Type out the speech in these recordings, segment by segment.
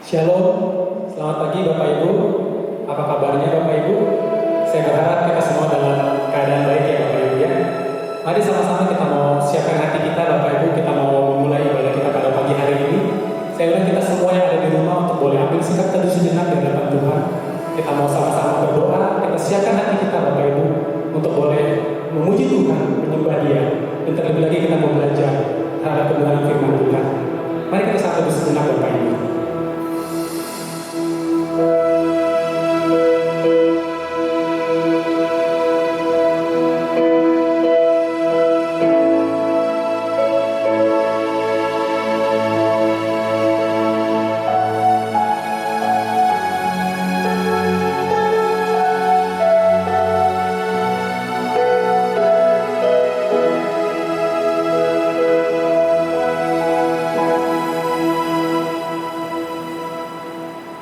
Shalom, selamat pagi Bapak Ibu. Apa kabarnya Bapak Ibu? Saya berharap kita semua dalam keadaan baik ya Bapak Ibu ya. Mari sama-sama kita mau siapkan hati kita Bapak Ibu. Kita mau memulai ibadah kita pada pagi hari ini. Saya undang kita semua yang ada di rumah untuk boleh ambil sikap teduh sejenak di hadapan Tuhan. Kita mau sama-sama berdoa. Kita siapkan hati kita Bapak Ibu untuk boleh memuji Tuhan, menyembah Dia. Dan terlebih lagi kita mau belajar terhadap kebenaran firman Tuhan. Mari kita satu teduh sejenak Bapak Ibu.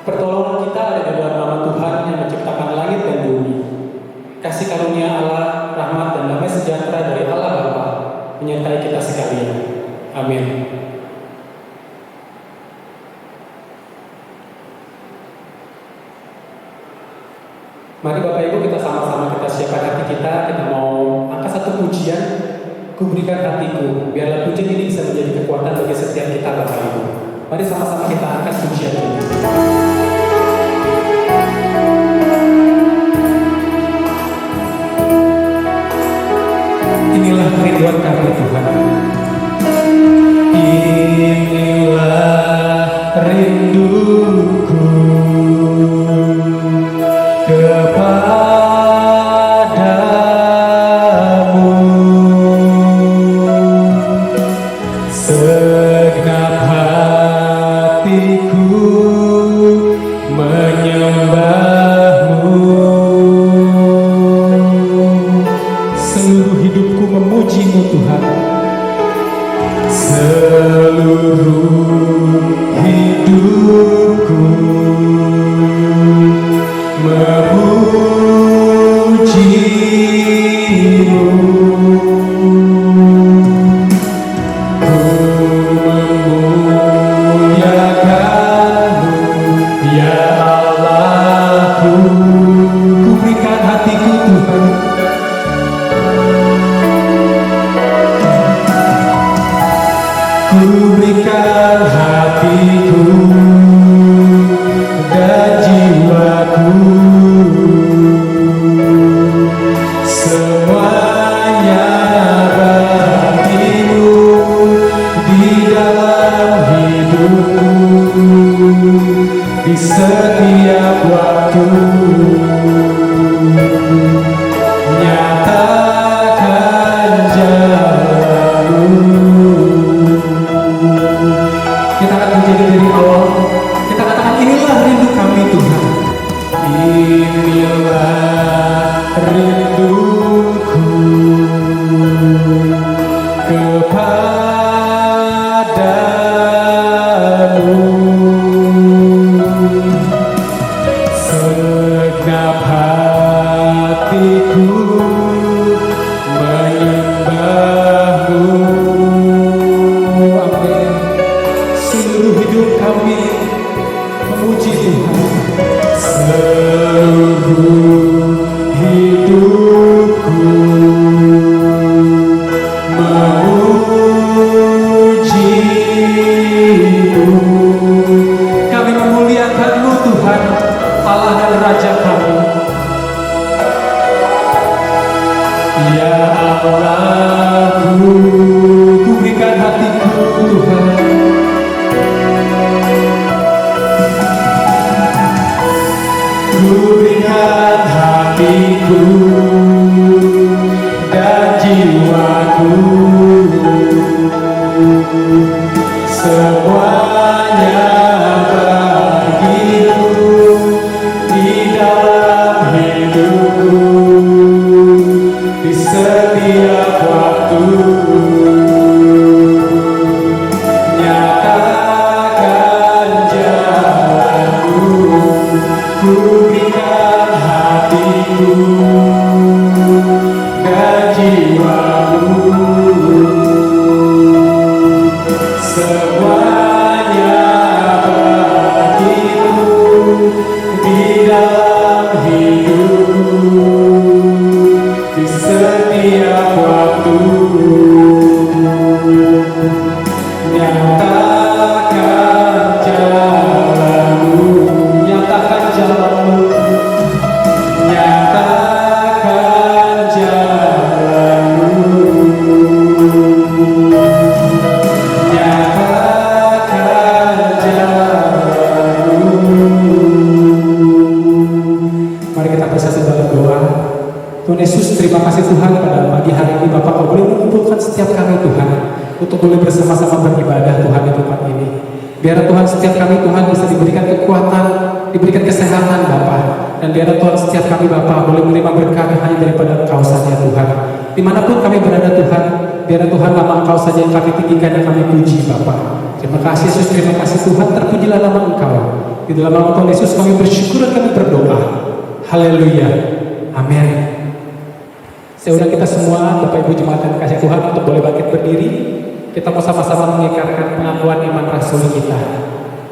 Pertolongan kita ada di dalam nama Tuhan yang menciptakan langit dan bumi. Kasih karunia Allah, rahmat dan damai sejahtera dari Allah Bapa menyertai kita sekalian. Amin. Mari Bapak Ibu kita sama-sama kita siapkan hati kita. Kita mau angkat satu pujian. Ku berikan hatiku, biarlah pujian ini bisa menjadi kekuatan bagi setiap kita Bapak Ibu. Mari sama-sama kita angkat pujian ini. Inilah kerinduan kami Tuhan. Inilah rinduku kepadamu, segenap hatiku menyembahmu, seluruh hidupku memujimu Tuhan, seluruh hidupku memujimu, ku memuliakanmu ya Allahku. Ku berikan hatiku Tuhan, ku berikan hatiku dan jiwaku, semuanya bagimu di dalam hidupku, di setiap waktu. Nyatakan jalanmu. Kita akan menjadi dari awal. Kita katakan inilah rindu kami Tuhan. Inilah rinduku kepadamu, segenap hatiku menyembahmu. Amin. Seluruh hidup kami memuji Tuhan, seluruh hidupku memujimu. Kami memuliakan-Mu Tuhan, Allah dan Raja kami. Ya Allahku, ku berikan hatiku Tuhan, ku berikan hatiku dan jiwaku, semuanya bagimu di dalam hidupku, di setiap waktu. Nyatakan jalanmu, ku berikan hatiku dan jiwaku, semuanya terima kasih Tuhan pada pagi hari ini Bapak Kau boleh mengumpulkan setiap kami Tuhan untuk boleh bersama-sama beribadah Tuhan di tempat ini. Biar Tuhan setiap kami Tuhan bisa diberikan kekuatan, diberikan kesehatan Bapak. Dan biar Tuhan setiap kami Bapak boleh menerima berkat hanya daripada Engkau saja Tuhan. Dimanapun kami berada Tuhan, biar Tuhan nama Engkau saja yang kami tinggikan dan kami puji Bapak. Terima kasih Yesus, terima kasih Tuhan, terpujilah nama Engkau. Di dalam nama Tuhan Yesus kami bersyukur dan kami berdoa. Haleluya. Amin. Saya undang kita semua Bapak Ibu jemaat yang kasih Tuhan untuk boleh bangkit berdiri. Kita mau sama-sama mengikarkan pengakuan iman rasuli kita.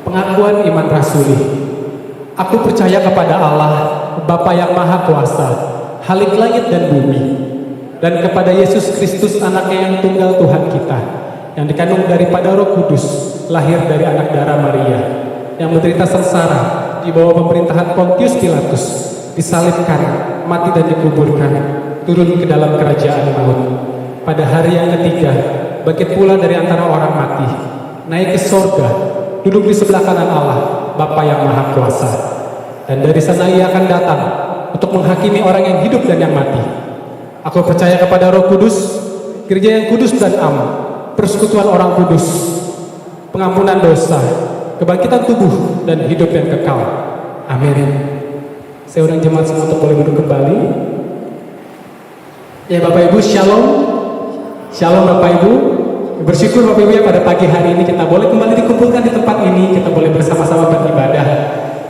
Pengakuan iman rasuli. Aku percaya kepada Allah, Bapa yang Maha Kuasa, Khalik langit dan bumi, dan kepada Yesus Kristus anaknya yang tunggal Tuhan kita, yang dikandung daripada Roh Kudus, lahir dari anak darah Maria, yang menderita sengsara di bawah pemerintahan Pontius Pilatus, disalibkan, mati dan dikuburkan, turun ke dalam kerajaan maut. Pada hari yang ketiga, bangkit pula dari antara orang mati, naik ke sorga, duduk di sebelah kanan Allah, Bapa yang Maha Kuasa. Dan dari sana Ia akan datang untuk menghakimi orang yang hidup dan yang mati. Aku percaya kepada Roh Kudus, gereja yang kudus dan am, persekutuan orang kudus, pengampunan dosa, kebangkitan tubuh dan hidup yang kekal. Amin. Saya undang jemaat semua untuk boleh duduk kembali. Ya Bapak Ibu, Shalom. Shalom Bapak Ibu. Bersyukur Bapak Ibu ya pada pagi hari ini kita boleh kembali dikumpulkan di tempat ini. Kita boleh bersama-sama beribadah.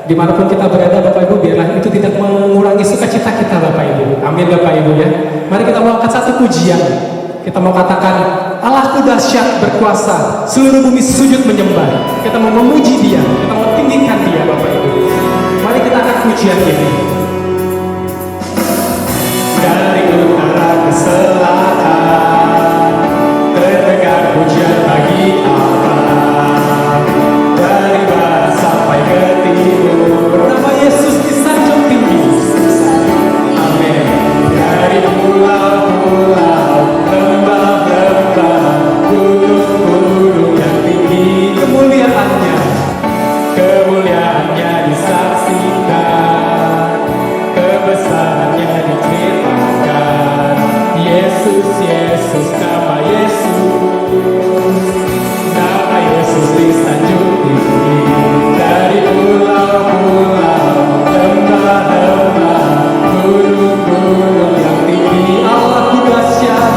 Dimanapun kita berada Bapak Ibu, biarlah itu tidak mengurangi sukacita kita Bapak Ibu. Amin Bapak Ibu ya. Mari kita mau angkat satu pujian. Kita mau katakan, Allahku dahsyat berkuasa, seluruh bumi sujud menyembah. Kita mau memuji Dia, kita mau tinggikan Dia Bapak Ibu. Mari kita angkat pujian ini. Dari utara ke selatan, terdengar pujian bagi Allah. Dari barat sampai ke timur, nama Yesus disanjung tinggi. Amin. Dari pulau-pulau, lembah-lembah, gunung-gunung yang tinggi, kemuliaannya disaksikan, kebesarannya diceritakan. Yesus, Yesus, nama Yesus disanjung tinggi. Dari pulau-pulau, lembah-lembah, gunung-gunung yang tinggi. Allahku dahsyat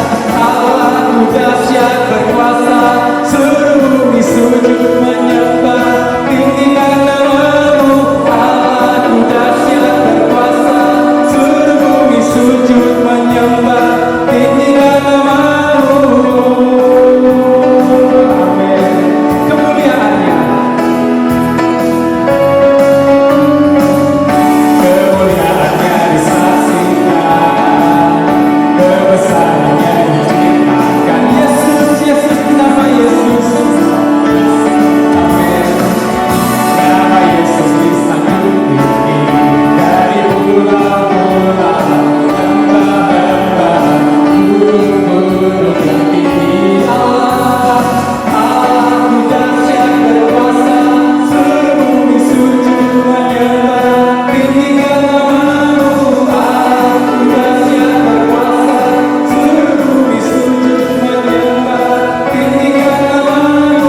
berkuasa, seluruh bumi sujud menyembah, tinggikan nama-Mu. Allahku dahsyat berkuasa, seluruh bumi sujud menyembah, tinggikan nama-Mu. Amin. Kemuliaannya disaksikan, kebesarannya diceritakan. Yesus, Yesus, nama Yesus. Amin. Nama Yesus disanjung tinggi. Dari pulau-pulau, lembah-lembah, gunung-gunung yang tinggi. Allahku dahsyat berkuasa, seluruh bumi sujud menyembah, tinggikan nama-Mu. Allahku dahsyat berkuasa, seluruh bumi sujud menyembah, tinggikan nama-Mu.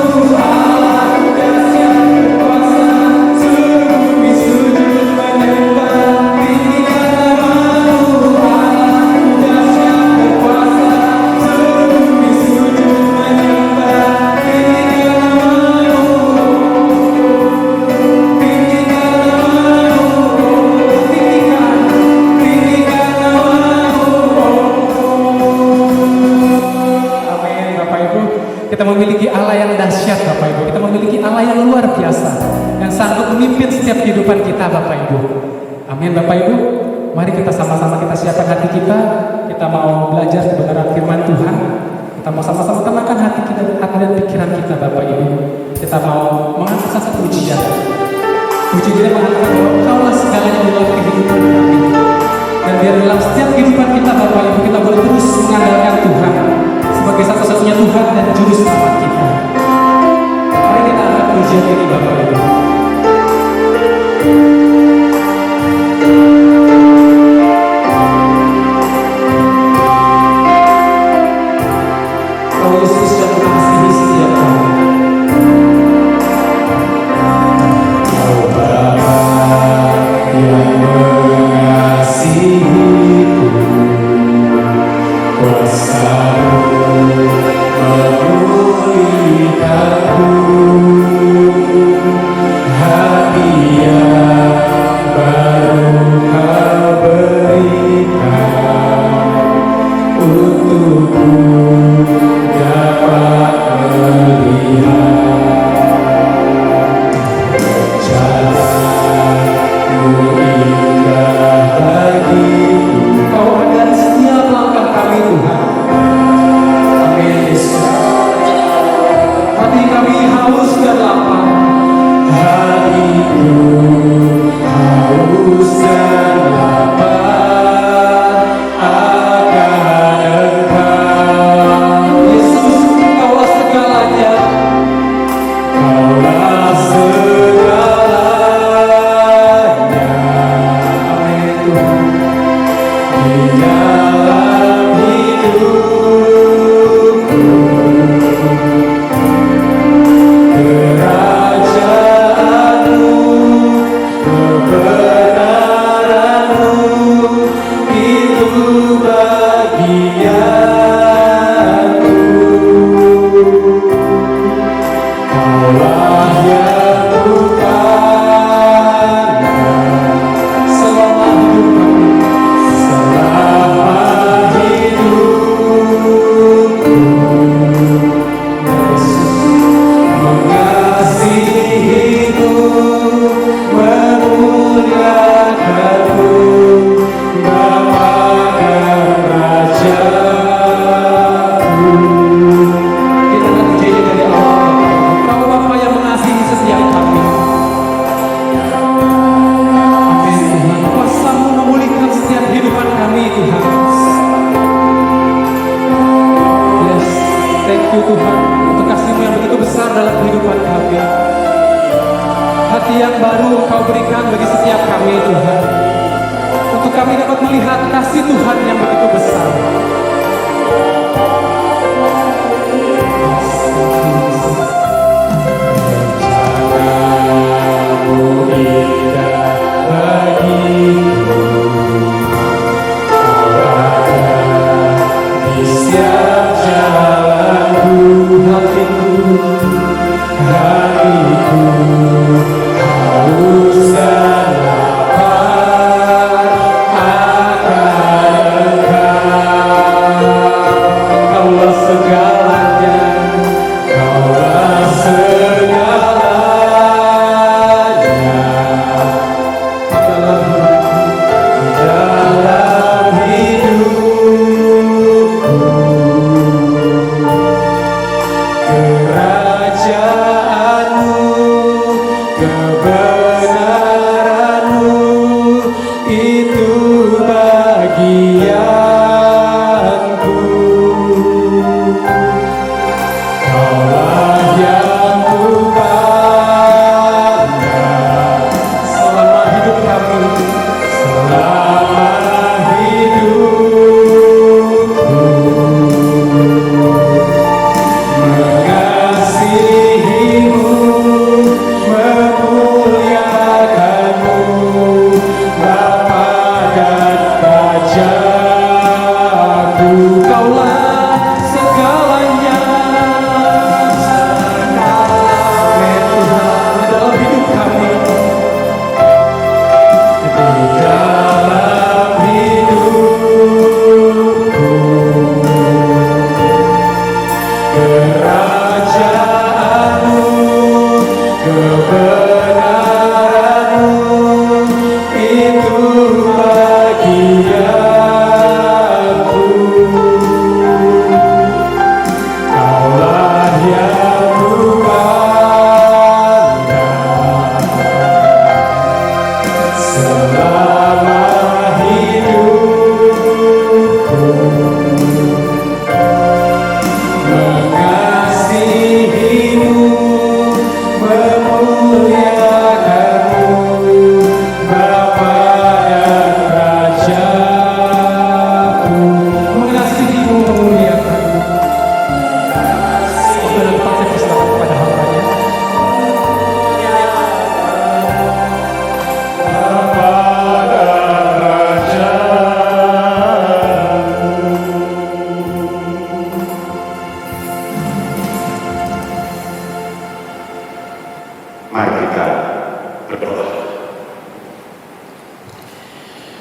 Allahku dahsyat berkuasa, seluruh bumi sujud menyembah, tinggikan nama-Mu. Allahku dahsyat berkuasa, seluruh bumi sujud menyembah, tinggikan nama-Mu. Tinggikan nama-Mu, tinggikan nama-Mu. Amin Bapak Ibu. Kita memiliki Allah yang dahsyat Bapak Ibu. Kita memiliki Allah yang luar biasa, yang sanggup memimpin setiap kehidupan kita Bapak Ibu. Amin Bapak Ibu. Mari kita sama-sama kita siapkan hati kita. Kita mau belajar kebenaran firman Tuhan. Kita mau sama-sama tenangkan hati kita, hati dan pikiran kita Bapak Ibu. Kita mau mengangkat satu pujian. Puji kita mengatakan bahwa Kaulah segalanya dalam kehidupan kami. Dan biar dalam setiap kehidupan kita Bapak Ibu, kita boleh terus mengandalkan Tuhan sebagai satu-satunya Tuhan dan Juru Selamat kita. Mari kita angkat pujian ini Bapak Ibu.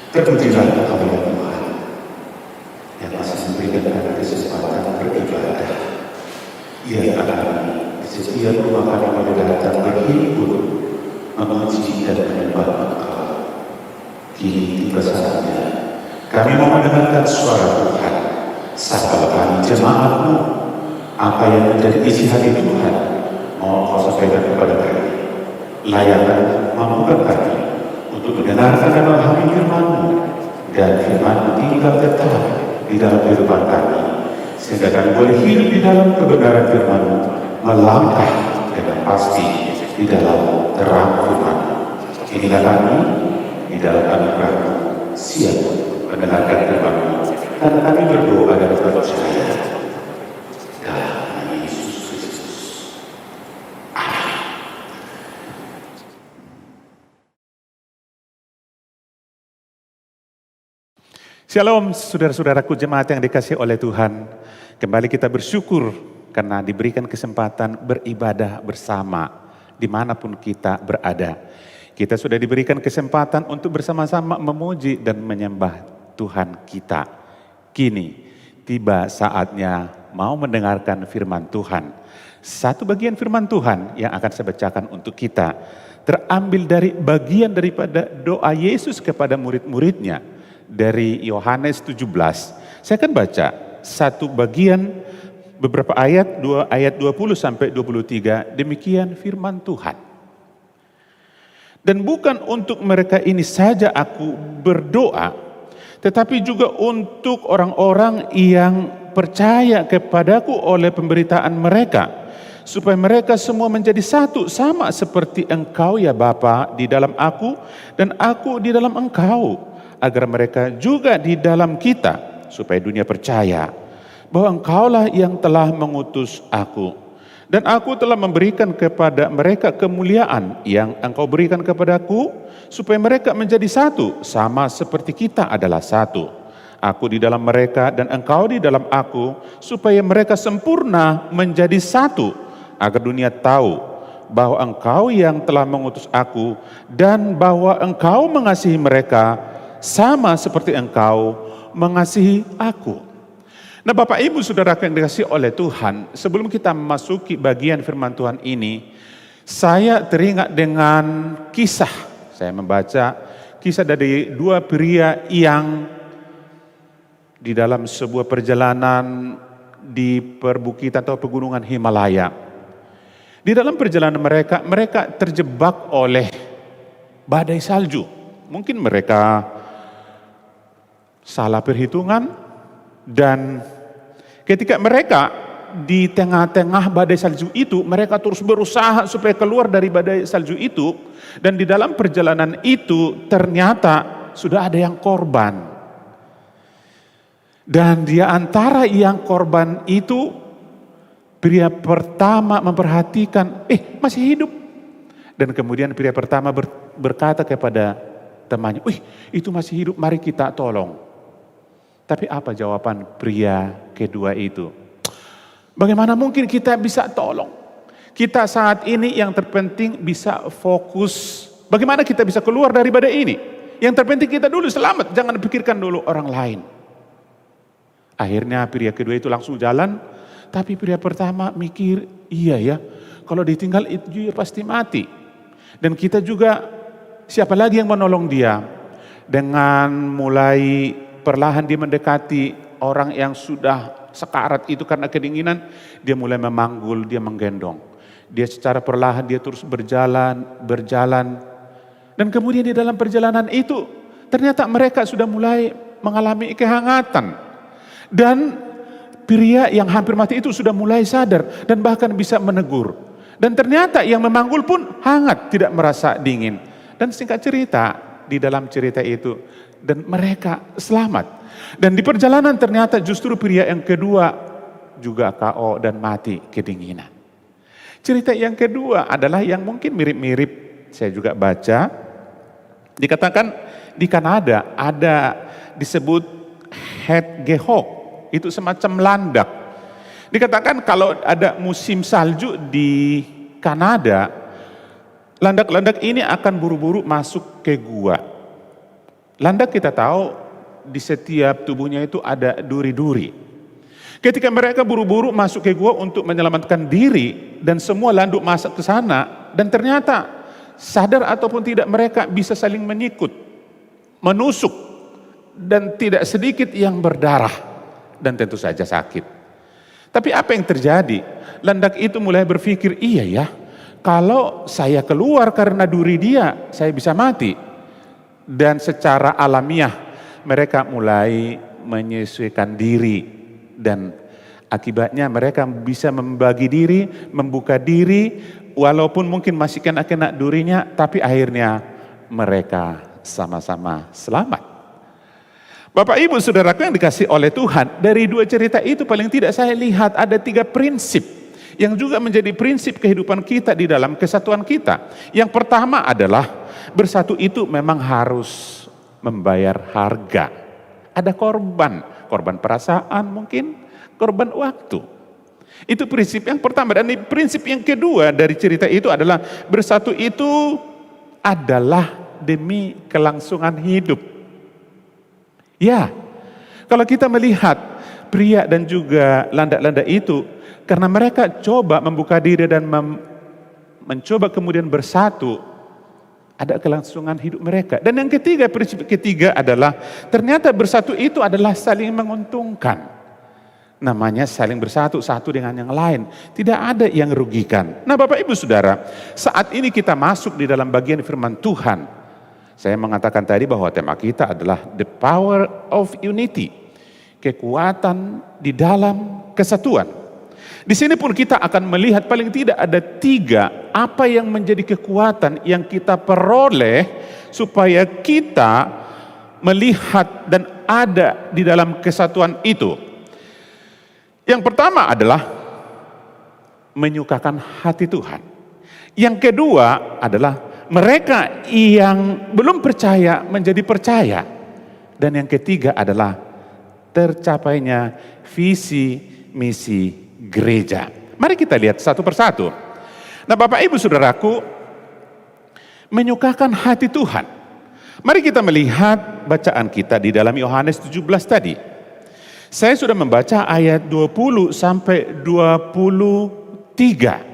Terpujilah Engkau ya Tuhan yang masih memberikan kami kesempatan beribadah. Ya kami di setiap rumah kami pada datang berhibur, memuji dan menyembah Engkau. Kini tiba saatnya kami mau mendengarkan suara Tuhan. Sapa kami jemaat-Mu, apa yang menjadi isi hati Tuhan mau Kau sampaikan kepada kami. Layakan mampukan kami untuk mendengarkan dan memahami firman-Mu, dan firman-Mu tinggal tetap di dalam kehidupan kami, sehingga kami boleh hidup di dalam kebenaran firman-Mu, melangkah dengan pasti di dalam terang firman-Mu. Inilah kami di dalam anugerah-Mu, siap mendengarkan firman-Mu, dan kami berdoa dan percaya dalam nama Yesus Kristus. Shalom saudara-saudaraku jemaat yang dikasihi oleh Tuhan. Kembali kita bersyukur karena diberikan kesempatan beribadah bersama dimanapun kita berada. Kita sudah diberikan kesempatan untuk bersama-sama memuji dan menyembah Tuhan kita. Kini tiba saatnya mau mendengarkan firman Tuhan. Satu bagian firman Tuhan yang akan saya bacakan untuk kita terambil dari bagian daripada doa Yesus kepada murid-muridnya. Dari Yohanes 17, saya akan baca satu bagian beberapa ayat, ayat 20 sampai 23, demikian firman Tuhan. Dan bukan untuk mereka ini saja aku berdoa, tetapi juga untuk orang-orang yang percaya kepadaku oleh pemberitaan mereka, supaya mereka semua menjadi satu, sama seperti Engkau ya Bapa di dalam aku dan aku di dalam Engkau, agar mereka juga di dalam kita, supaya dunia percaya bahwa Engkaulah yang telah mengutus aku. Dan aku telah memberikan kepada mereka kemuliaan yang Engkau berikan kepadaku, supaya mereka menjadi satu, sama seperti kita adalah satu. Aku di dalam mereka dan Engkau di dalam aku, supaya mereka sempurna menjadi satu, agar dunia tahu bahwa Engkau yang telah mengutus aku, dan bahwa Engkau mengasihi mereka sama seperti Engkau mengasihi aku. Nah Bapak Ibu Saudara yang dikasihi oleh Tuhan, sebelum kita memasuki bagian firman Tuhan ini, saya teringat dengan kisah. Saya membaca kisah dari dua pria yang di dalam sebuah perjalanan di perbukitan atau pegunungan Himalaya. Di dalam perjalanan mereka terjebak oleh badai salju. Mungkin mereka salah perhitungan, dan ketika mereka di tengah-tengah badai salju itu, mereka terus berusaha supaya keluar dari badai salju itu, dan di dalam perjalanan itu ternyata sudah ada yang korban. Dan di antara yang korban itu, pria pertama memperhatikan, masih hidup. Dan kemudian pria pertama berkata kepada temannya, itu masih hidup, mari kita tolong. Tapi apa jawaban pria kedua itu? Bagaimana mungkin kita bisa tolong? Kita saat ini yang terpenting bisa fokus. Bagaimana kita bisa keluar dari badai ini? Yang terpenting kita dulu selamat, jangan pikirkan dulu orang lain. Akhirnya pria kedua itu langsung jalan, tapi pria pertama mikir, iya ya, kalau ditinggal itu pasti mati. Dan kita juga, siapa lagi yang menolong dia? Dengan mulai perlahan dia mendekati orang yang sudah sekarat itu karena kedinginan, dia mulai memanggul, dia menggendong. Dia secara perlahan dia terus berjalan. Dan kemudian di dalam perjalanan itu ternyata mereka sudah mulai mengalami kehangatan. Dan pria yang hampir mati itu sudah mulai sadar dan bahkan bisa menegur. Dan ternyata yang memanggul pun hangat, tidak merasa dingin. Dan singkat cerita, di dalam cerita itu, dan mereka selamat. Dan di perjalanan ternyata justru pria yang kedua juga KO dan mati kedinginan. Cerita yang kedua adalah yang mungkin mirip-mirip, saya juga baca. Dikatakan di Kanada ada disebut Hedgehog, itu semacam landak. Dikatakan kalau ada musim salju di Kanada, landak-landak ini akan buru-buru masuk ke gua. Landak kita tahu di setiap tubuhnya itu ada duri-duri. Ketika mereka buru-buru masuk ke gua untuk menyelamatkan diri, dan semua landuk masuk ke sana, dan ternyata sadar ataupun tidak mereka bisa saling menyikut, menusuk, dan tidak sedikit yang berdarah, dan tentu saja sakit. Tapi apa yang terjadi? Landak itu mulai berpikir, iya ya, kalau saya keluar karena duri dia, saya bisa mati. Dan secara alamiah mereka mulai menyesuaikan diri, dan akibatnya mereka bisa membagi diri, membuka diri, walaupun mungkin masih kena durinya, tapi akhirnya mereka sama-sama selamat. Bapak Ibu Saudaraku yang dikasih oleh Tuhan, dari dua cerita itu paling tidak saya lihat ada 3 prinsip yang juga menjadi prinsip kehidupan kita di dalam kesatuan kita. Yang pertama adalah bersatu itu memang harus membayar harga. Ada korban perasaan mungkin, korban waktu. Itu prinsip yang pertama. Dan prinsip yang kedua dari cerita itu adalah bersatu itu adalah demi kelangsungan hidup. Ya, kalau kita melihat pria dan juga landak-landak itu, karena mereka coba membuka diri dan mencoba kemudian bersatu, ada kelangsungan hidup mereka. Dan yang ketiga, prinsip ketiga adalah ternyata bersatu itu adalah saling menguntungkan. Namanya saling bersatu satu dengan yang lain. Tidak ada yang rugikan. Nah Bapak Ibu Saudara, saat ini kita masuk di dalam bagian firman Tuhan. Saya mengatakan tadi bahwa tema kita adalah the power of unity. Kekuatan di dalam kesatuan. Di sini pun kita akan melihat paling tidak ada 3 apa yang menjadi kekuatan yang kita peroleh supaya kita melihat dan ada di dalam kesatuan itu. Yang pertama adalah menyukakan hati Tuhan. Yang kedua adalah mereka yang belum percaya menjadi percaya. Dan yang ketiga adalah tercapainya visi misi gereja. Mari kita lihat satu persatu. Nah Bapak Ibu Saudaraku, menyukakan hati Tuhan. Mari kita melihat bacaan kita di dalam Yohanes 17 tadi. Saya sudah membaca ayat 20 sampai 23.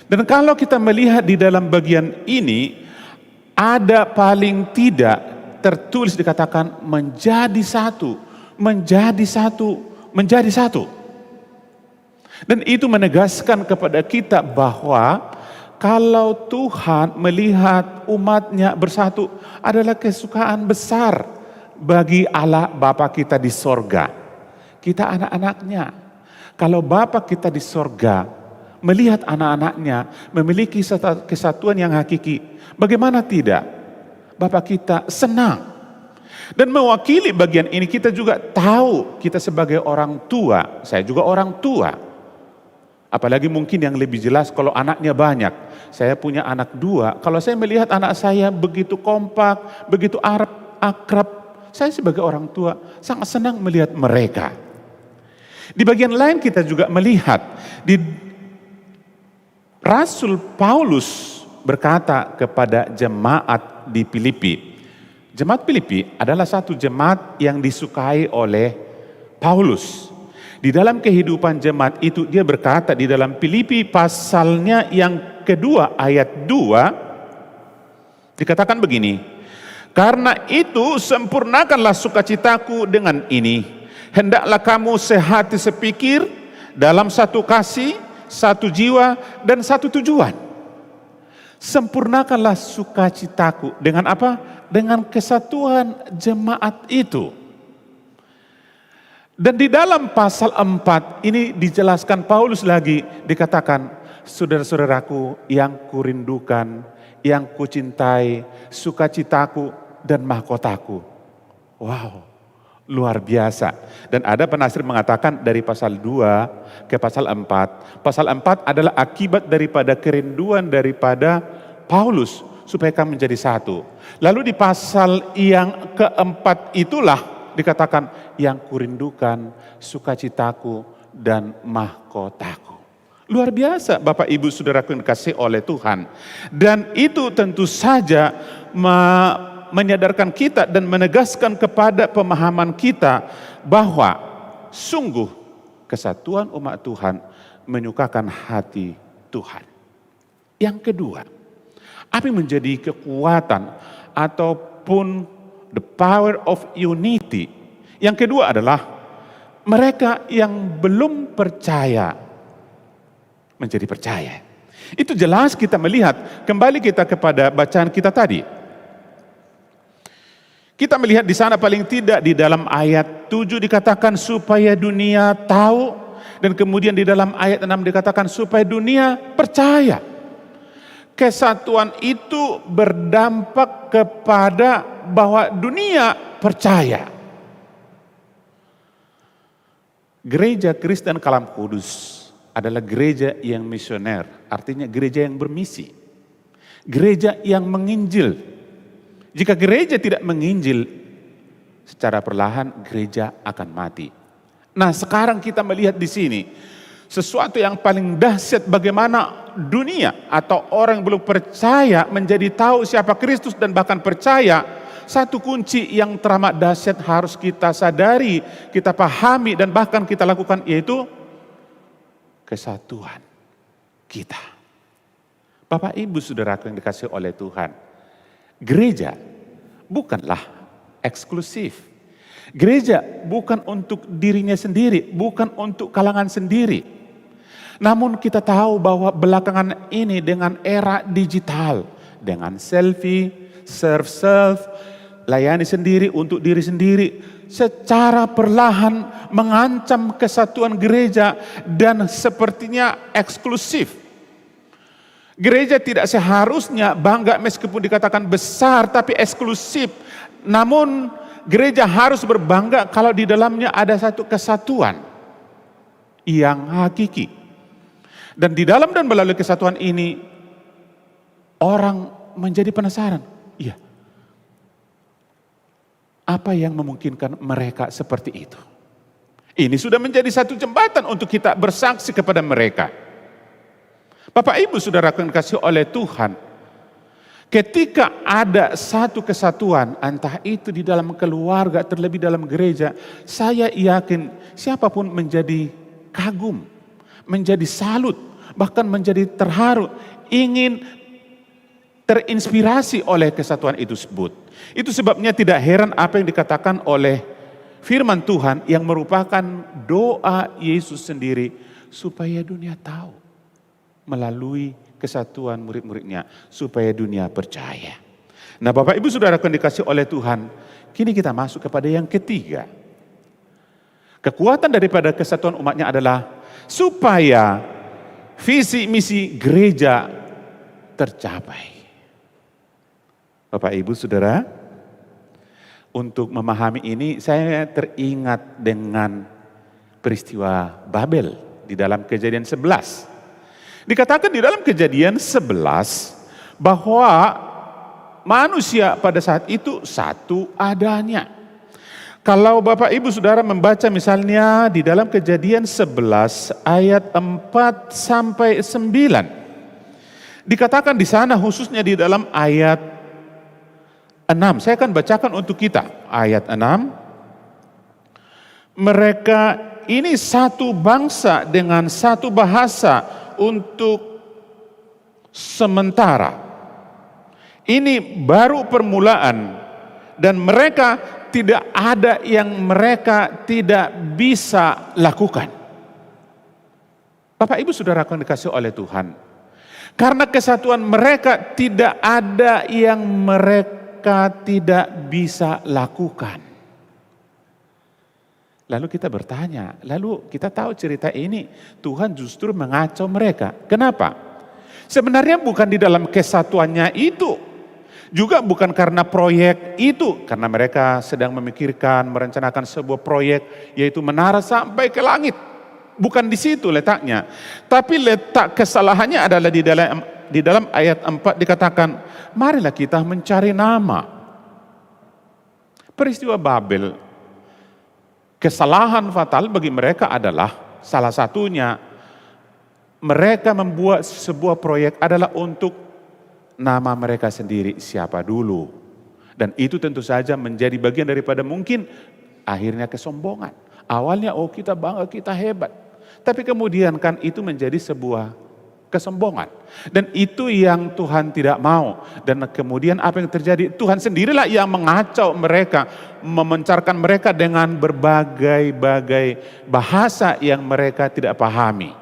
Dan kalau kita melihat di dalam bagian ini, ada paling tidak tertulis dikatakan menjadi satu, menjadi satu, menjadi satu. Dan itu menegaskan kepada kita bahwa kalau Tuhan melihat umatnya bersatu adalah kesukaan besar bagi Allah Bapa kita di sorga. Kita anak-anaknya. Kalau Bapa kita di sorga melihat anak-anaknya memiliki kesatuan yang hakiki, bagaimana tidak? Bapa kita senang. Dan mewakili bagian ini kita juga tahu kita sebagai orang tua, saya juga orang tua. Apalagi mungkin yang lebih jelas kalau anaknya banyak. Saya punya anak 2. Kalau saya melihat anak saya begitu kompak, begitu akrab, saya sebagai orang tua sangat senang melihat mereka. Di bagian lain kita juga melihat di Rasul Paulus berkata kepada jemaat di Filipi. Jemaat Filipi adalah satu jemaat yang disukai oleh Paulus. Di dalam kehidupan jemaat itu dia berkata di dalam Filipi pasalnya yang kedua ayat 2 dikatakan begini, karena itu sempurnakanlah sukacitaku dengan ini, hendaklah kamu sehati sepikir dalam satu kasih, satu jiwa dan satu tujuan. Sempurnakanlah sukacitaku dengan apa? Dengan kesatuan jemaat itu. Dan di dalam pasal 4 ini dijelaskan Paulus lagi, dikatakan, saudara-saudaraku yang kurindukan, yang kucintai, sukacitaku dan mahkotaku. Wow, luar biasa. Dan ada penafsir mengatakan dari pasal 2 ke pasal 4. Pasal 4 adalah akibat daripada kerinduan daripada Paulus supaya kami menjadi satu. Lalu di pasal yang keempat itulah dikatakan yang kurindukan, sukacitaku dan mahkotaku. Luar biasa Bapak Ibu Saudaraku yang dikasihi oleh Tuhan. Dan itu tentu saja menyadarkan kita dan menegaskan kepada pemahaman kita bahwa sungguh kesatuan umat Tuhan menyukakan hati Tuhan. Yang kedua, apa yang menjadi kekuatan ataupun the power of unity. Yang kedua adalah mereka yang belum percaya menjadi percaya. Itu jelas kita melihat, kembali kita kepada bacaan kita tadi. Kita melihat di sana paling tidak di dalam ayat 7 dikatakan supaya dunia tahu, dan kemudian di dalam ayat 6 dikatakan supaya dunia percaya. Kesatuan itu berdampak kepada bahwa dunia percaya. Gereja Kristen Kalam Kudus adalah gereja yang misioner, artinya gereja yang bermisi. Gereja yang menginjil. Jika gereja tidak menginjil, secara perlahan gereja akan mati. Nah, sekarang kita melihat di sini sesuatu yang paling dahsyat, bagaimana dunia atau orang yang belum percaya menjadi tahu siapa Kristus dan bahkan percaya. Satu kunci yang teramat dahsyat harus kita sadari, kita pahami dan bahkan kita lakukan, yaitu kesatuan kita. Bapak Ibu Saudaraku yang dikasihi oleh Tuhan, gereja bukanlah eksklusif. Gereja bukan untuk dirinya sendiri, bukan untuk kalangan sendiri. Namun kita tahu bahwa belakangan ini dengan era digital, dengan selfie, serve self, layani sendiri untuk diri sendiri, secara perlahan mengancam kesatuan gereja dan sepertinya eksklusif. Gereja tidak seharusnya bangga meskipun dikatakan besar tapi eksklusif. Namun gereja harus berbangga kalau di dalamnya ada satu kesatuan yang hakiki. Dan di dalam dan melalui kesatuan ini orang menjadi penasaran. Iya. Apa yang memungkinkan mereka seperti itu? Ini sudah menjadi satu jembatan untuk kita bersaksi kepada mereka. Bapak Ibu Saudara yang dikasihi oleh Tuhan, ketika ada satu kesatuan, entah itu di dalam keluarga, terlebih dalam gereja, saya yakin siapapun menjadi kagum, menjadi salut, bahkan menjadi terharu, ingin terinspirasi oleh kesatuan itu sebut. Itu sebabnya tidak heran apa yang dikatakan oleh firman Tuhan yang merupakan doa Yesus sendiri, supaya dunia tahu melalui kesatuan murid-muridnya, supaya dunia percaya. Nah, Bapak Ibu Saudara yang dikasihi oleh Tuhan, kini kita masuk kepada yang ketiga. Kekuatan daripada kesatuan umatnya adalah supaya visi misi gereja tercapai. Bapak Ibu Saudara, untuk memahami ini saya teringat dengan peristiwa Babel di dalam Kejadian 11. Dikatakan di dalam Kejadian 11 bahwa manusia pada saat itu satu adanya. Kalau Bapak Ibu Saudara membaca misalnya di dalam Kejadian 11 ayat 4 sampai 9. Dikatakan di sana khususnya di dalam ayat 6. Saya akan bacakan untuk kita ayat 6. Mereka ini satu bangsa dengan satu bahasa untuk sementara. Ini baru permulaan dan mereka tidak ada yang mereka tidak bisa lakukan. Bapak Ibu Saudara yang dikasihi oleh Tuhan, karena kesatuan mereka tidak ada yang mereka tidak bisa lakukan. Lalu kita bertanya, lalu kita tahu cerita ini Tuhan justru mengacau mereka. Kenapa? Sebenarnya bukan di dalam kesatuannya itu, juga bukan karena proyek itu, karena mereka sedang memikirkan, merencanakan sebuah proyek yaitu menara sampai ke langit. Bukan di situ letaknya. Tapi letak kesalahannya adalah di dalam ayat 4 dikatakan, marilah kita mencari nama. Peristiwa Babel, kesalahan fatal bagi mereka adalah salah satunya mereka membuat sebuah proyek adalah untuk nama mereka sendiri siapa dulu. Dan itu tentu saja menjadi bagian daripada mungkin akhirnya kesombongan. Awalnya kita bangga, kita hebat. Tapi kemudian kan itu menjadi sebuah kesombongan. Dan itu yang Tuhan tidak mau. Dan kemudian apa yang terjadi? Tuhan sendirilah yang mengacau mereka, memencarkan mereka dengan berbagai-bagai bahasa yang mereka tidak pahami.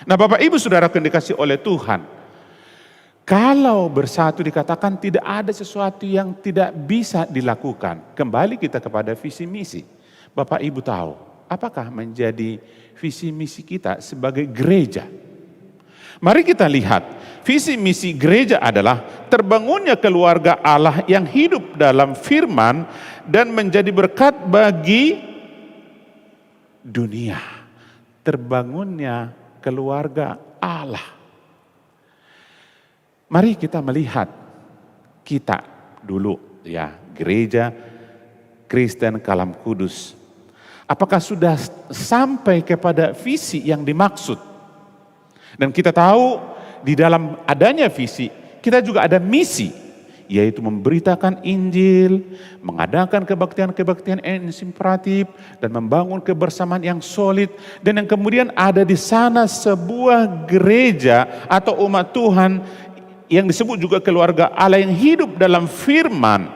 Nah Bapak Ibu Saudara yang dikasih oleh Tuhan, kalau bersatu dikatakan tidak ada sesuatu yang tidak bisa dilakukan. Kembali kita kepada visi misi. Bapak Ibu tahu, apakah menjadi visi misi kita sebagai gereja? Mari kita lihat, visi misi gereja adalah terbangunnya keluarga Allah yang hidup dalam firman dan menjadi berkat bagi dunia. Terbangunnya keluarga Allah. Mari kita melihat kita dulu ya, gereja Kristen Kalam Kudus. Apakah sudah sampai kepada visi yang dimaksud? Dan kita tahu di dalam adanya visi, kita juga ada misi, yaitu memberitakan Injil, mengadakan kebaktian-kebaktian inspiratif, dan membangun kebersamaan yang solid. Dan yang kemudian ada di sana sebuah gereja atau umat Tuhan yang disebut juga keluarga Allah yang hidup dalam firman,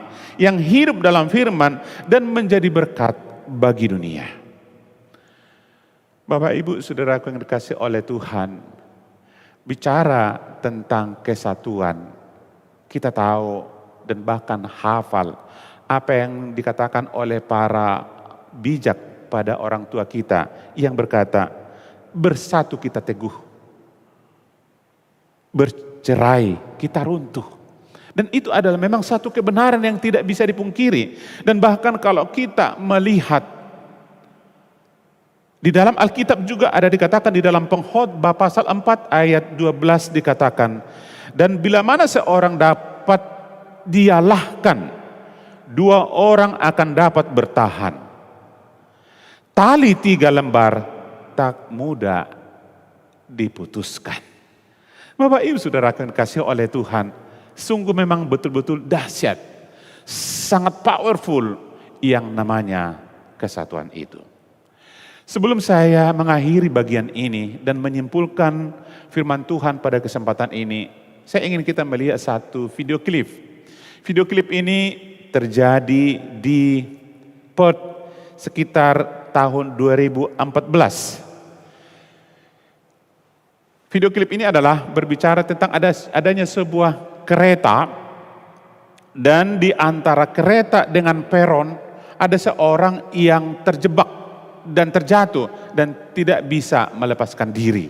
dan menjadi berkat bagi dunia. Bapak Ibu Saudaraku yang dikasih oleh Tuhan, bicara tentang kesatuan, kita tahu dan bahkan hafal apa yang dikatakan oleh para bijak pada orang tua kita yang berkata, bersatu kita teguh, bercerai kita runtuh. Dan itu adalah memang satu kebenaran yang tidak bisa dipungkiri. Dan bahkan kalau kita melihat di dalam Alkitab juga ada dikatakan di dalam Pengkhotbah pasal 4 ayat 12 dikatakan, dan bila mana seorang dapat dialahkan, 2 orang akan dapat bertahan. Tali 3 lembar tak mudah diputuskan. Bapak Ibu Saudara yang dikasihi oleh Tuhan, sungguh memang betul-betul dahsyat, sangat powerful yang namanya kesatuan itu. Sebelum saya mengakhiri bagian ini dan menyimpulkan firman Tuhan pada kesempatan ini, saya ingin kita melihat satu video klip. Video klip ini terjadi di Perth sekitar tahun 2014. Video klip ini adalah berbicara tentang adanya sebuah kereta, dan di antara kereta dengan peron ada seorang yang terjebak dan terjatuh dan tidak bisa melepaskan diri.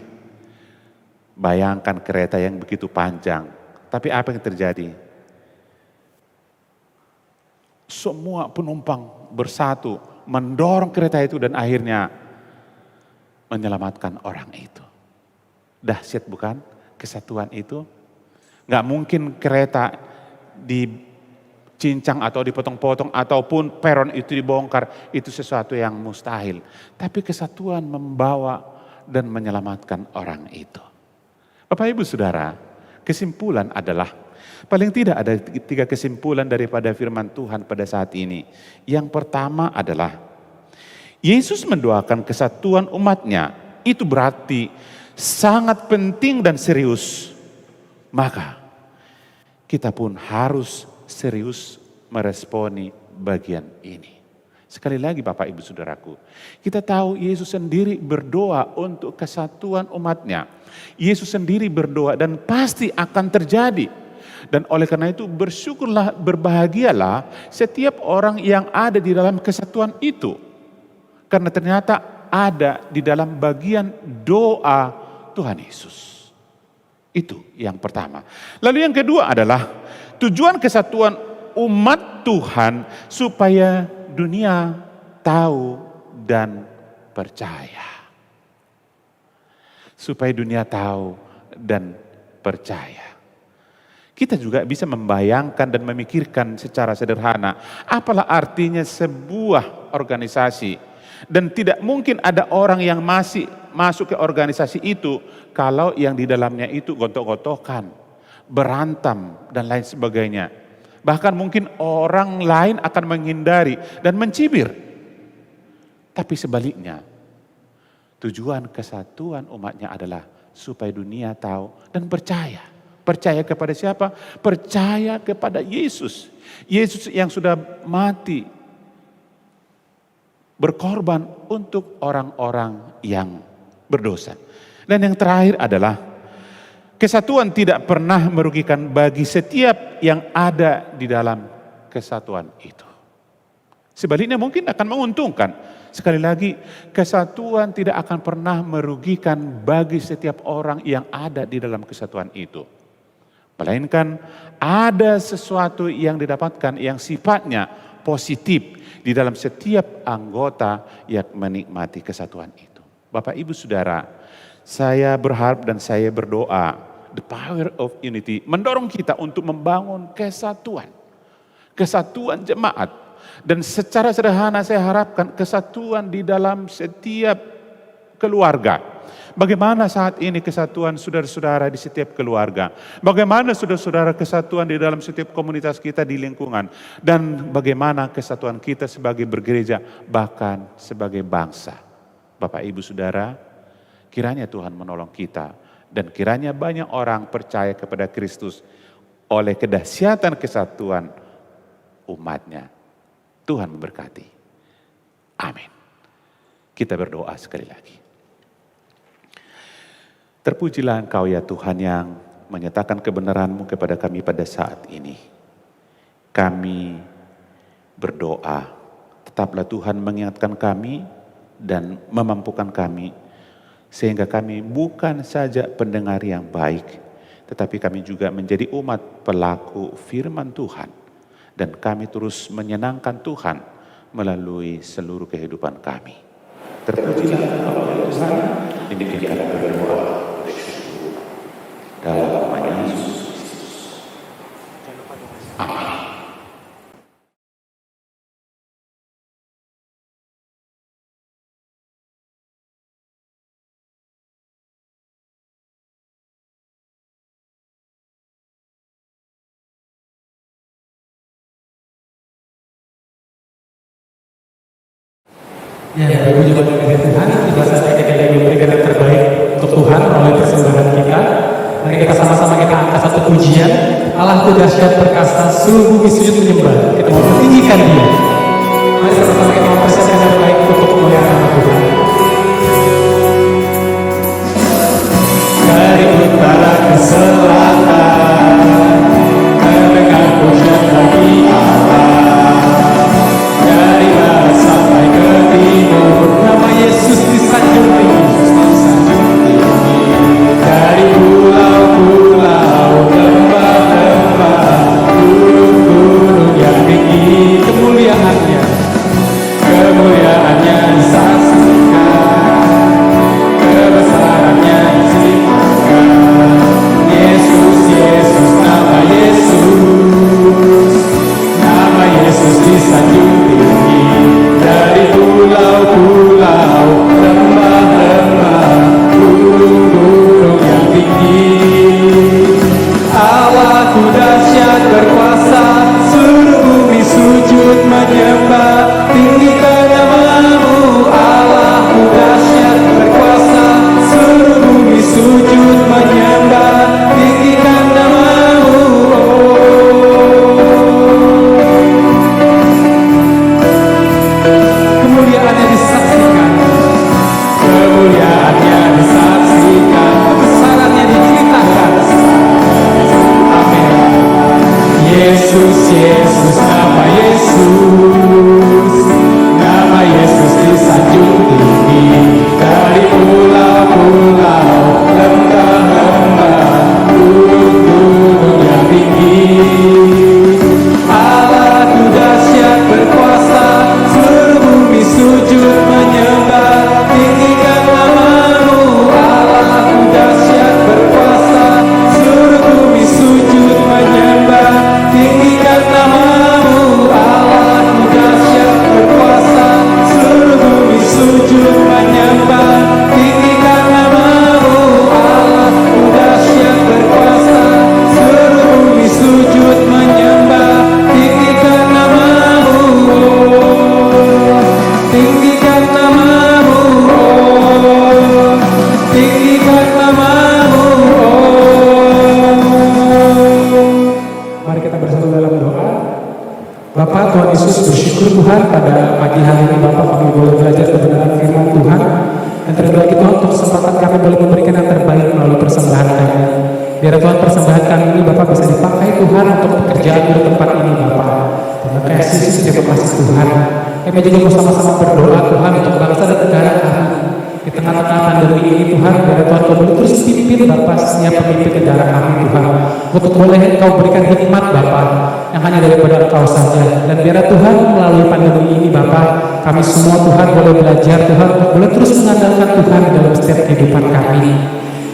Bayangkan kereta yang begitu panjang, tapi apa yang terjadi? Semua penumpang bersatu mendorong kereta itu dan akhirnya menyelamatkan orang itu. Dahsyat bukan kesatuan itu? Nggak mungkin kereta dicincang atau dipotong-potong ataupun peron itu dibongkar, itu sesuatu yang mustahil. Tapi kesatuan membawa dan menyelamatkan orang itu. Bapak Ibu Saudara, kesimpulan adalah, paling tidak ada 3 kesimpulan daripada firman Tuhan pada saat ini. Yang pertama adalah, Yesus mendoakan kesatuan umatnya, itu berarti sangat penting dan serius. Maka kita pun harus serius meresponi bagian ini. Sekali lagi Bapak Ibu Saudaraku, kita tahu Yesus sendiri berdoa untuk kesatuan umatnya. Yesus sendiri berdoa dan pasti akan terjadi. Dan oleh karena itu bersyukurlah, berbahagialah setiap orang yang ada di dalam kesatuan itu. Karena ternyata ada di dalam bagian doa Tuhan Yesus. Itu yang pertama. Lalu yang kedua adalah tujuan kesatuan umat Tuhan supaya dunia tahu dan percaya. Supaya dunia tahu dan percaya. Kita juga bisa membayangkan dan memikirkan secara sederhana, apalah artinya sebuah organisasi. Dan tidak mungkin ada orang yang masih masuk ke organisasi itu kalau yang di dalamnya itu gontok-gontokan, berantem dan lain sebagainya. Bahkan mungkin orang lain akan menghindari dan mencibir. Tapi sebaliknya, tujuan kesatuan umatnya adalah supaya dunia tahu dan percaya. Percaya kepada siapa? Percaya kepada Yesus. Yesus yang sudah mati, berkorban untuk orang-orang yang berdosa. Dan yang terakhir adalah kesatuan tidak pernah merugikan bagi setiap yang ada di dalam kesatuan itu. Sebaliknya mungkin akan menguntungkan. Sekali lagi, kesatuan tidak akan pernah merugikan bagi setiap orang yang ada di dalam kesatuan itu. Melainkan ada sesuatu yang didapatkan yang sifatnya positif di dalam setiap anggota yang menikmati kesatuan itu. Bapak Ibu Saudara, saya berharap dan saya berdoa, the power of unity mendorong kita untuk membangun kesatuan. Kesatuan jemaat. Dan secara sederhana saya harapkan kesatuan di dalam setiap keluarga. Bagaimana saat ini kesatuan saudara-saudara di setiap keluarga. Bagaimana saudara-saudara kesatuan di dalam setiap komunitas kita di lingkungan. Dan bagaimana kesatuan kita sebagai bergereja, bahkan sebagai bangsa. Bapak Ibu Saudara, kiranya Tuhan menolong kita. Dan kiranya banyak orang percaya kepada Kristus oleh kedahsyatan kesatuan umatnya. Tuhan memberkati. Amin. Kita berdoa sekali lagi. Terpujilah Engkau ya Tuhan yang menyatakan kebenaran-Mu kepada kami pada saat ini. Kami berdoa, tetaplah Tuhan mengingatkan kami dan memampukan kami, sehingga kami bukan saja pendengar yang baik, tetapi kami juga menjadi umat pelaku firman Tuhan. Dan kami terus menyenangkan Tuhan melalui seluruh kehidupan kami. Terpujilah Engkau ya Tuhan, ini kita berdoa dalam nama Yesus. Amin. Ya, Bapak Ibu jemaat dari Tuhan, tiba saatnya kita lagi memberikan yang terbaik untuk Tuhan melalui persembahan kita. Mari kita sama-sama kita angkat satu pujian. Allahku dahsyat perkasa, seluruh bumi sujud menyembah. Kita mau meninggikan Dia. Mari sama-sama kita mempersiapkan yang terbaik untuk kemuliaan nama Tuhan. Dari utara ke selatan, terdengar pujian bagi Allah. Dari barat sampai ke timur, nama Yesus disanjung tinggi, dari pulau-pulau, lembah-lembah, gunung-gunung yang tinggi, kemuliaannya disaksikan, kebesarannya diciptakan. Yesus, Yesus, nama Yesus disanjung tinggi, dari pulau-pulau, lembah-lembah, gunung-gunung yang tinggi. Allahku dahsyat berkuasa, seluruh bumi sujud menyembah, tinggikan nama-Mu. Allahku dahsyat berkuasa, seluruh bumi sujud menyembah, tinggikan nama-Mu. Kemuliaannya disaksikan, kebesarannya diceritakan. Amin. Yesus, Yesus, nama Yesus disanjung tinggi, dari pulau-pulau, lembah-lembah, gunung-gunung yang tinggi. Allahku dahsyat berkuasa, seluruh bumi sujud menyembah, tinggikan nama-Mu. Allahku dahsyat berkuasa, seluruh bumi sujud menyembah, tinggikan nama-Mu. Allahku dahsyat berkuasa, seluruh bumi sujud menyembah, tinggikan nama-Mu. Allahku dahsyat berkuasa, seluruh bumi sujud menyembah, tinggikan nama-Mu. Tinggikan nama-Mu, tinggikan nama-Mu. Mari kita bersatu dalam doa. Bapak, Tuhan Yesus, bersyukur Tuhan pada pagi hari ini Bapak kami boleh belajar kebenaran firman Tuhan. Dan terlebih lagi Tuhan untuk kesempatan kami boleh memberikan yang terbaik melalui persembahan kami. Biar Tuhan persembahan kami ini Bapak bisa dipakai Tuhan untuk pekerjaan di tempat ini Bapak. Terima kasih Yesus, terima kasih Tuhan. Kami juga bersama-sama berdoa Tuhan untuk bangsa dan negara kami. Di tengah-tengah pandemi ini Tuhan, biar Tuhan Kau boleh terus pimpin Bapak setiap pemimpin negara kami Tuhan. Untuk boleh Kau berikan hikmat Bapak yang hanya daripada Engkau saja. Dan biar Tuhan melalui pandemi ini Bapak, kami semua Tuhan boleh belajar Tuhan untuk boleh terus mengandalkan Tuhan dalam setiap kehidupan kami.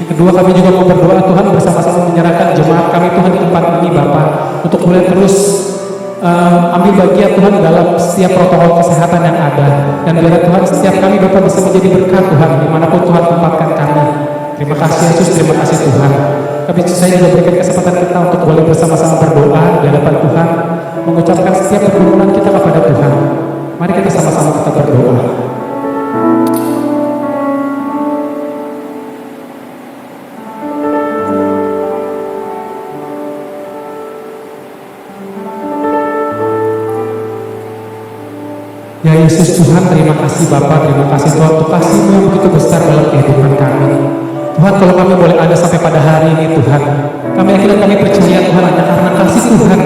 Yang kedua, kami juga mau berdoa Tuhan bersama-sama menyerahkan jemaat kami Tuhan di tempat ini Bapak, untuk boleh terus ambil bagian Tuhan dalam setiap protokol kesehatan yang ada. Dan biar Tuhan setiap kami Bapak bisa menjadi berkat Tuhan dimanapun Tuhan tempatkan kami. Terima kasih Yesus, terima kasih Tuhan. Kami saya juga berikan kesempatan kita untuk boleh bersama-sama berdoa di hadapan Tuhan, mengucapkan setiap permohonan kita kepada Tuhan. Mari kita sama-sama kita berdoa. Ya Yesus Tuhan, terima kasih Bapa, terima kasih Tuhan untuk kasih-Mu yang begitu besar dalam kehidupan kami. Tuhan, kalau kami boleh ada sampai pada hari ini Tuhan, kami yakin dan kami percaya Tuhan hanya karena kasih Tuhan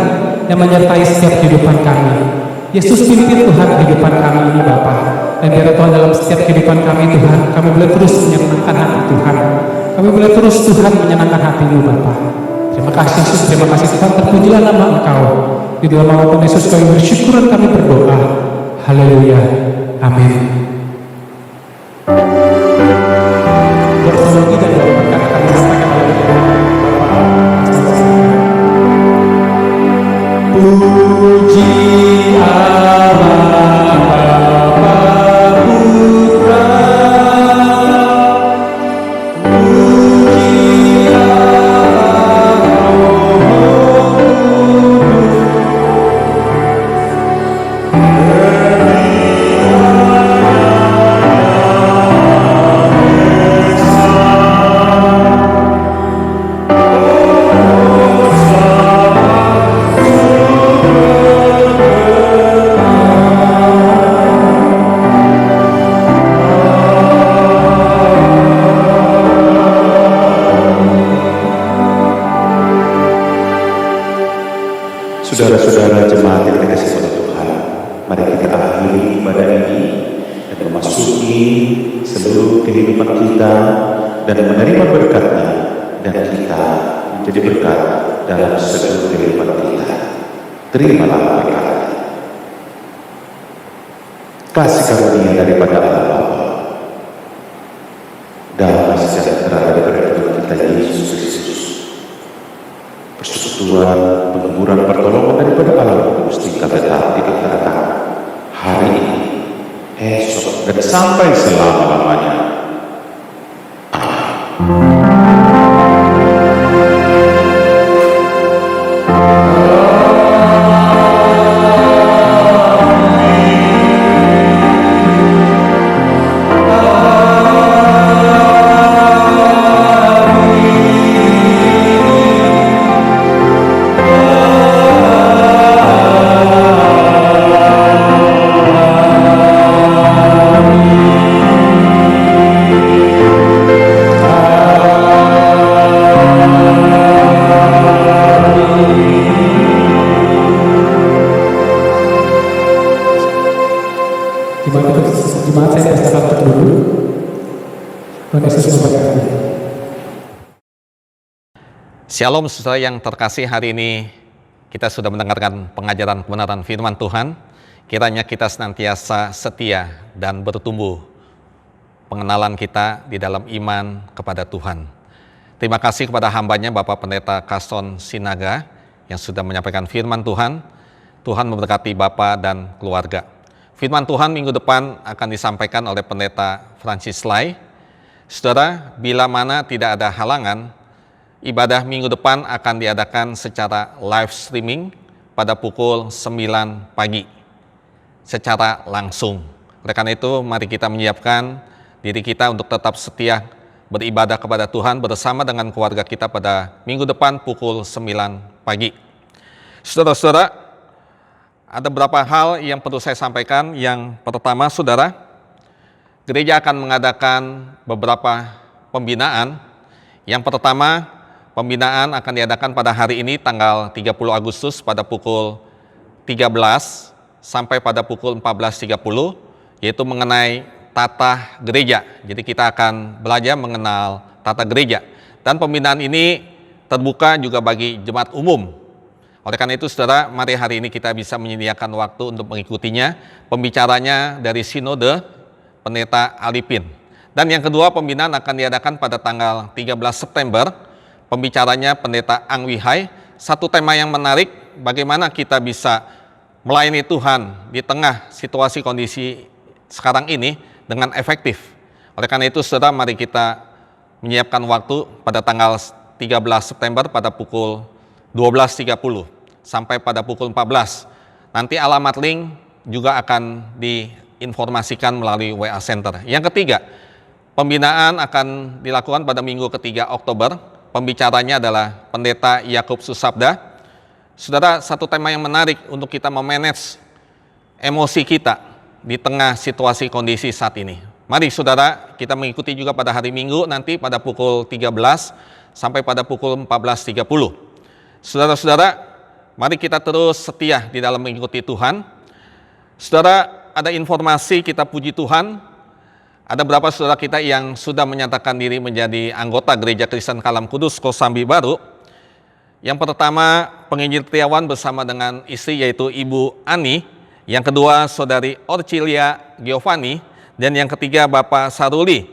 yang menyertai setiap kehidupan kami. Yesus pimpin Tuhan kehidupan kami ini Bapa. Dan biar Tuhan dalam setiap kehidupan kami Tuhan, kami boleh terus menyenangkan hati Tuhan. Kami boleh terus Tuhan menyenangkan hati-Mu Bapa. Terima kasih Yesus, terima kasih Tuhan, terpujilah nama Engkau. Di dalam nama Tuhan Yesus kami bersyukur dan kami berdoa. Haleluya. Amin. Doksologi dan doa berkat akan disampaikan oleh Bapak. Puji Allah Bapa Putra. Puji Allah Roh Saudara-saudara jemaat yang dikasihi oleh Tuhan, mari kita akhiri ibadah ini dan memasuki seluruh kehidupan kita dan menerima berkatnya, dan kita menjadi berkat dalam seluruh kehidupan kita. Terimalah berkat. Kasih karunia daripada Allah Bapa, damai sejahtera daripada Tuhan kita Yesus Kristus, persekutuan, penghiburan, pertolongan daripada Allah Kudus tinggal tetap di antara kami hari ini, esok, dan sampai selama-lamanya. Jemaat saya persilakan untuk duduk. Tuhan Yesus memberkati. Shalom saudara yang terkasih, hari ini kita sudah mendengarkan pengajaran kebenaran firman Tuhan. Kiranya kita senantiasa setia dan bertumbuh pengenalan kita di dalam iman kepada Tuhan. Terima kasih kepada hambanya Bapak Pendeta Kaston Sinaga yang sudah menyampaikan firman Tuhan. Tuhan memberkati Bapak dan keluarga. Firman Tuhan minggu depan akan disampaikan oleh Pendeta Francis Lai. Saudara, bila mana tidak ada halangan, ibadah minggu depan akan diadakan secara live streaming pada pukul 9 pagi secara langsung. Oleh karena itu, mari kita menyiapkan diri kita untuk tetap setia beribadah kepada Tuhan bersama dengan keluarga kita pada minggu depan pukul 9 pagi. Saudara-saudara, ada beberapa hal yang perlu saya sampaikan. Yang pertama, saudara, gereja akan mengadakan beberapa pembinaan. Yang pertama, pembinaan akan diadakan pada hari ini tanggal 30 Agustus pada pukul 13 sampai pada pukul 14.30, yaitu mengenai tata gereja. Jadi kita akan belajar mengenal tata gereja. Dan pembinaan ini terbuka juga bagi jemaat umum. Oleh karena itu, saudara, mari hari ini kita bisa menyediakan waktu untuk mengikutinya. Pembicaranya dari Sinode Pendeta Alipin. Dan yang kedua, pembinaan akan diadakan pada tanggal 13 September. Pembicaranya Pendeta Ang Wihai. Satu tema yang menarik, bagaimana kita bisa melayani Tuhan di tengah situasi kondisi sekarang ini dengan efektif. Oleh karena itu, saudara, mari kita menyiapkan waktu pada tanggal 13 September pada pukul 12.30 sampai pada pukul 14. Nanti alamat link juga akan diinformasikan melalui WA Center. Yang ketiga, pembinaan akan dilakukan pada minggu ketiga Oktober. Pembicaranya adalah Pendeta Yakub Susabda. Saudara, satu tema yang menarik untuk kita memanage emosi kita di tengah situasi kondisi saat ini. Mari saudara, kita mengikuti juga pada hari Minggu nanti pada pukul 13 sampai pada pukul 14.30. Saudara-saudara, mari kita terus setia di dalam mengikuti Tuhan. Saudara, ada informasi, kita puji Tuhan. Ada beberapa saudara kita yang sudah menyatakan diri menjadi anggota Gereja Kristen Kalam Kudus Kosambi Baru. Yang pertama, penginjil Triawan bersama dengan istri yaitu Ibu Ani. Yang kedua, Saudari Orcilia Giovanni. Dan yang ketiga, Bapak Saruli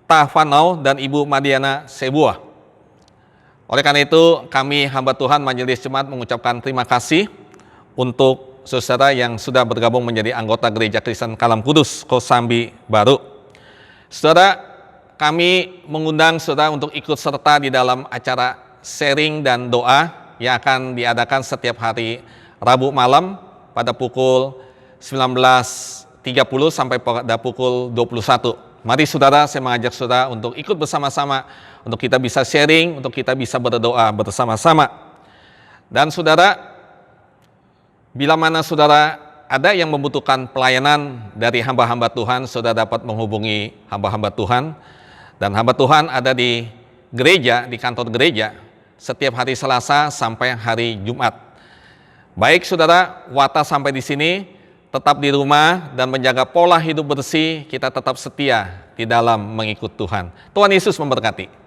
Tafanau dan Ibu Madiana Sebuah. Oleh karena itu, kami hamba Tuhan Majelis Jemaat mengucapkan terima kasih untuk saudara yang sudah bergabung menjadi anggota Gereja Kristen Kalam Kudus Kosambi Baru. Saudara, kami mengundang saudara untuk ikut serta di dalam acara sharing dan doa yang akan diadakan setiap hari Rabu malam pada pukul 19.30 sampai pada pukul 21. Mari saudara, saya mengajak saudara untuk ikut bersama-sama, untuk kita bisa sharing, untuk kita bisa berdoa bersama-sama. Dan saudara, bila mana saudara ada yang membutuhkan pelayanan dari hamba-hamba Tuhan, saudara dapat menghubungi hamba-hamba Tuhan. Dan hamba Tuhan ada di gereja, di kantor gereja, setiap hari Selasa sampai hari Jumat. Baik saudara, Wata sampai di sini, tetap di rumah dan menjaga pola hidup bersih, kita tetap setia di dalam mengikut Tuhan. Tuhan Yesus memberkati.